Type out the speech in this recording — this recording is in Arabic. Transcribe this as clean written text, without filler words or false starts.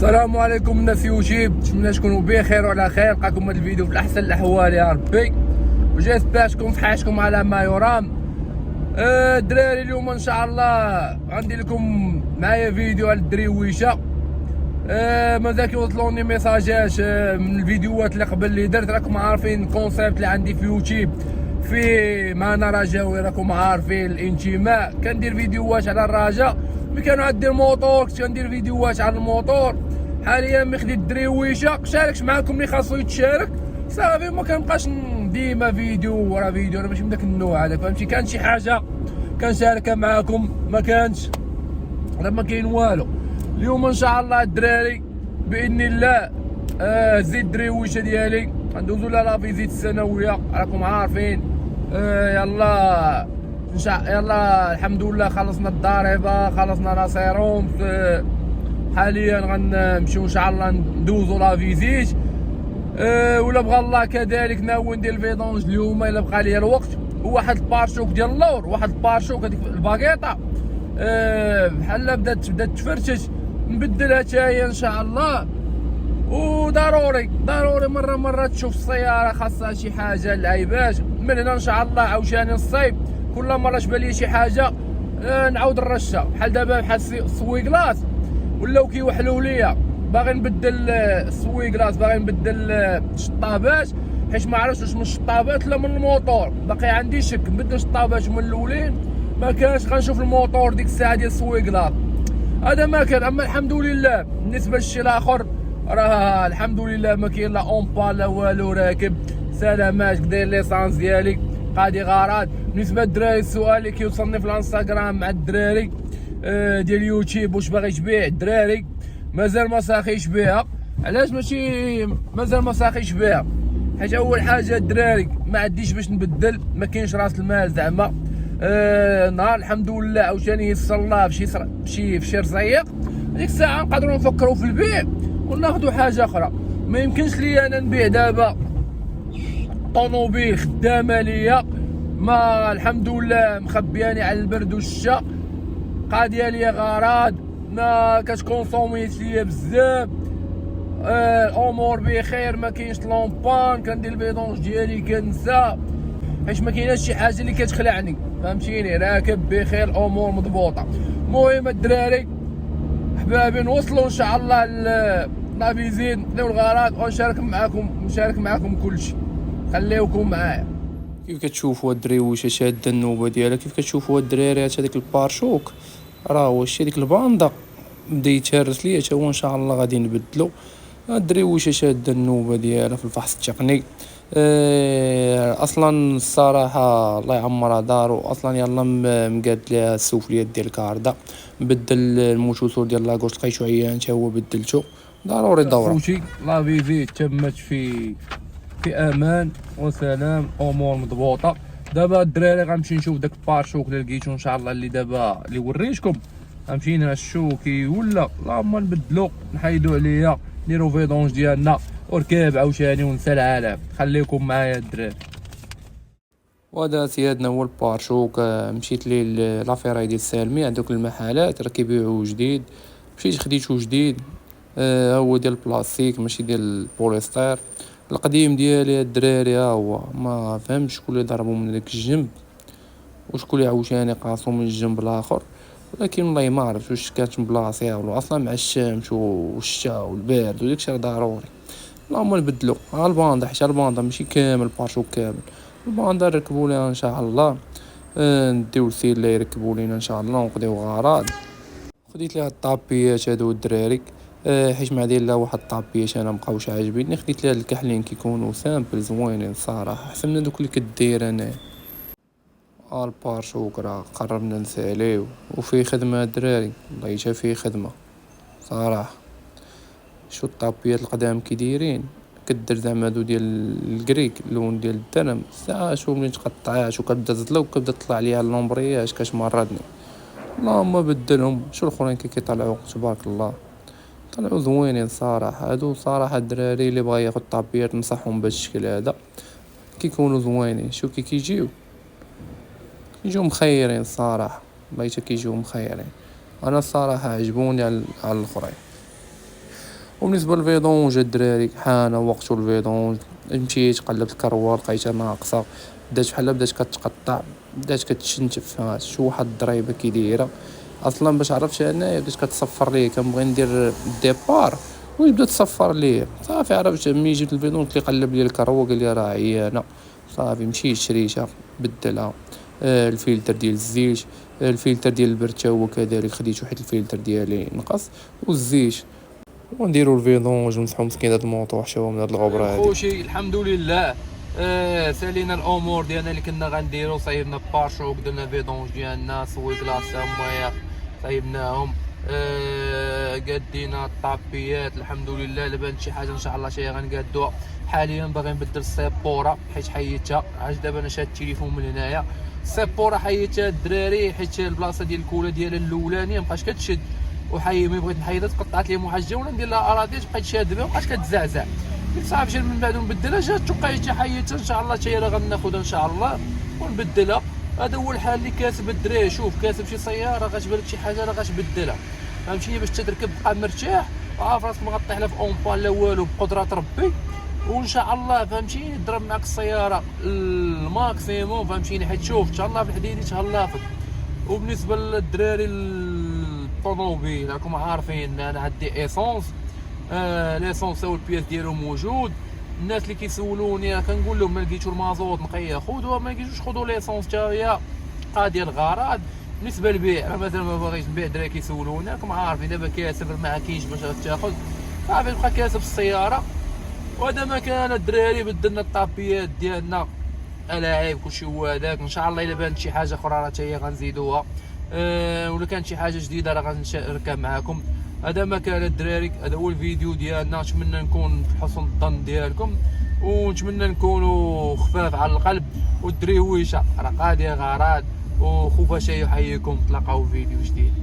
السلام عليكم الناس يوتيوب، نتمنى تكونوا بخير وعلى خير. لقاكم هذا الفيديو في احسن الاحوال يا ربي، وجايسبر تكون في حياتكم على ما يرام. الدراري اليوم ان شاء الله عندي لكم معايا فيديو على الدريويشه. مازال كيوصلوني ميساجات من الفيديوهات اللي قبل اللي درت. راكم عارفين الكونسيبت اللي عندي في يوتيوب في معنا رجاوي، راكم عارفين الانتماء. كندير فيديوهات على الرجاء، ملي كانوا عندي الموطور كنت كندير فيديوهات على الموطور. حاليا ملي خديت الدريويشه شاركت معاكم اللي خاصو يتشارك صافي، ما كنبقاش ديما فيديو ورا فيديو. انا ماشي من داك النوع هذا، فهمتي؟ كان شي حاجه كنشاركها معاكم، ما كانش راه ما كاين والو. اليوم ان شاء الله الدراري باذن الله زيد الدريويشه ديالي ندوزو لها لا فيزيت السنويه، راكم عارفين. يلا يلا الحمد لله خلصنا الضريبه، خلصنا لا سيروم. حاليا غنمشيو ان شاء الله ندوزو لا فيزيت. ولا بغى الله كذلك ناوي ندير الفيدونج اليوم الا بقى لي الوقت. وواحد البارشوك ديال اللور، واحد البارشوك هذيك الباكيطه بحال بدات تفرتش، نبدلها حتى هي ان شاء الله. وضروري مره تشوف السياره خاصها شي حاجه للعيبات. من هنا ان شاء الله عاوتاني الصيف كل مره تبان لي شي حاجه نعاود نرشها. بحال دابا بحال السويكلاس ولاو كيوحلوا ليا، باغي نبدل السويكلاس، باغي نبدل الشطابات، حيت ما عرفتش واش من الشطابات ولا من الموطور. باقي عندي شك، نبدل الشطابات من الاولين ما كانش، غنشوف الموطور ديك الساعه ديال السويكلاس هذا ما كان. اما الحمد لله بالنسبه للشيء الاخر راه الحمد لله ما كاين لا اونبا لا والو، راكب سلامات داير ليسانس ديالي قادي غارات. بالنسبه للدراري السؤال اللي كيوصلني في الانستغرام مع الدراري ديال اليوتيوب، واش باغي تبيع؟ الدراري مازال ما ساخيش بها. علاش ماشي مازال ما ساخيش بها؟ حيت اول حاجه الدراري ما عنديش باش نبدل، ما كاينش راس المال زعما. نهار الحمد لله عاوتاني يسر الله في شي رزيق، ديك الساعه نقدروا نفكروا في البيع وناخذوا حاجه اخرى. ما يمكنش لي انا نبيع دابا طوموبيل خدامه ليا، ما الحمد لله مخبياني على البرد والشتا، قاديه ليا غراض، ما كتكونسوميش ليا بزاف. الامور بخير، ما كاينش لومبان، كندير الفيدونج ديالي كنسى، حيت ما كايناش شي حاجه اللي كتخلعني، فهمتيني؟ راكب بخير، الامور مضبوطه. المهم الدراري حبابي نوصلوا ان شاء الله لا فيزيت، نديرو الغرض ونشارك معاكم كلشي. خليوكم معايا. كيف كتشوفوا الدريويشه شاده النوبه ديالها، كيف كتشوفوا الدراري هذيك البارشوك راه واش هذيك الباندا بدا يتهرس ليا حتى هو ان شاء الله غادي نبدلو. الدريويشه شاده النوبه ديالها في الفحص التقني. اصلا الصراحه الله يعمرها دارو، اصلا يلا مقاد لها السفليات ديال الكاردا، بدل الموتور ديال لاكوش لقيتو عيان حتى هو بدلتو. ضروري دوره فوتي لا فيزيت تمت في امان وسلام، امور مضبوطه. دابا الدراري غنمشي نشوف داك البارشوك اللي لقيتو ان شاء الله، اللي دابا اللي وريتكم غنمشي نرشو ولا اللهم نبدلو نحيدو عليا، نديرو فيدونج ديالنا وركاب عاوتاني ونسى العالم. خليكم معايا الدراري. وهذا سيادنا هو البارشوك. مشيت ليه لافيراي ديال سالمي عندوك المحلات راه كيبيعوه جديد، مشيت خديتو جديد. هو ديال البلاستيك ماشي ديال البوليستير. القديم ديالي الدراري ها هو، ما فهمتش شكون اللي ضربو من داك الجنب وشكون اللي عاوتاني قاصو من الجنب الاخر، ولكن والله ما عرفت واش كانت مبلاصيه ولا اصلا مع الشمس والشتا والبرد وداكشي راه ضروري. اللهم نبدلو الباندا، حيت الباندا ماشي كامل البارشوك كامل. الباندا نركبو ليها ان شاء الله، نديو السيد اللي يركبوا لينا ان شاء الله ونقضيو غراض. خديت ليها الطابيات هادو الدراري، حيت ما داير لا واحد الطابيات انا مبقاوش عاجبيني، خديت ليها الكحلين كيكونوا سامبل زوينين صراحه، احسن من دوك اللي كدير انا. البارشوك راه قررنا نساليو وفيه خدمه الدراري، والله حتى فيه خدمه صراحه. شو الطابيات القدام كي دايرين، كدير زعما هادو ديال الكريك اللون ديال الدرم، ساعه شو ملي تقطعات وكتبدا تزلق وكتبدا تطلع ليها اللومبرياج كتمرضني. اللهم بدلهم. شو الاخرين كيطلعوا تبارك الله طلعوا زوينين صراحه. هادو صراحه الدراري اللي بغا ياخد طابيات نصحهم بهذا الشكل هذا، كيكونوا زوينين. شو كيجيو مخيرين صراحه، والله حتى كيجيو مخيرين. انا الصراحه عجبوني على الاخرين. وبالنسبه للفيدونج الدراري حان وقت الفيدونج. مشيت قلبت الكروه لقيتها ناقصه، بدات كتقطع، بدات كتشنتف، شو واحد الضريبه كي دايره اصلا باش عرفت انايا. بدات كتصفر ليه، كنبغي ندير الديبار ويبدا تصفر ليه. صافي عرفت ملي جبت الفيدونج قلب لي الكروه قال لي راه عيانه. صافي مشيت شريتها بدلها. الفلتر ديال الزيت، الفلتر ديال البرد حتى هو كذلك خديت واحد الفلتر ديالي نقص، والزيت، ونديروا الفيدونج ونمسحوا مسكين هذا الموطور حتى هو من هاد الغبره هادي. خوشي الحمد لله. سالينا الامور ديالنا اللي كنا غنديرو، صايبنا بارشوك، درنا فيدونج ديالنا، سوي كلاصه مويه صايبناهم. قادينا الطابيات الحمد لله. لبان شي حاجه ان شاء الله شي غنقادوها. حاليا باغي نبدل السيبوره حيت حيدتها. عاد دابا انا شاد التليفون من هنايا، السيبوره حيدتها الدراري حيت البلاصه ديال الكولا ديالها الاولانيه مابقاش كتشد، ملي بغيت نحيدها تقطعت لي محجه ولا ندير لها اراضي بقيت شاد بها مابقاش كتزعزع. قلت صافي جا من بعد نبدلها، جات وقيت حيدتها ان شاء الله حتى هي راه غناخذها ان شاء الله ونبدلها. هذا هو الحال اللي كاسب الدراري. شوف كاسب شي سياره غتبان لك شي حاجه راه غتبدلها، فهمتيني، باش تركب بقى مرتاح عارف راسك ما غطيح لا في اونبان لا والو بقدره ربي، وان شاء الله فهمتيني ضرب معك السياره الماكسيموم فهمتيني، حيت شوف تهلا في الحديدي تهلا في. وبالنسبه للدراري الطوموبيل راكم عارفين انا عندي ايسونس. ليسونس هو البياس ديالو موجود. الناس اللي كيسولوني كنقول لهم ما لقيتو المازوط نقيه خذوها، ما لقيتوش خذوا ليسونس حتى هي قاضيه الغرض. بالنسبه للبيع راه مثلا ما باغيش نبيع، الدراري كيسولوني راكم عارفين دابا كاسب ما كاينش باش تاخذ، صافي تبقى كاسب السياره. وهذا ما كان الدراري، بدلنا الطابيات ديالنا الاعيب كلشي هو هذاك. ان شاء الله الا بانت شي حاجه اخرى راه حتى هي غنزيدوها، ولا كانت شي حاجه جديده راه غنشاركها معكم. هذا ما كان الدراري، هذا هو الفيديو ديالنا. نتمنى نكون في حسن الظن ديالكم، ونتمنى نكونوا خفاف على القلب. والدريويشه راه قاضيه غرض، وخوفا شي يحييكم. تلاقاو في فيديو جديد.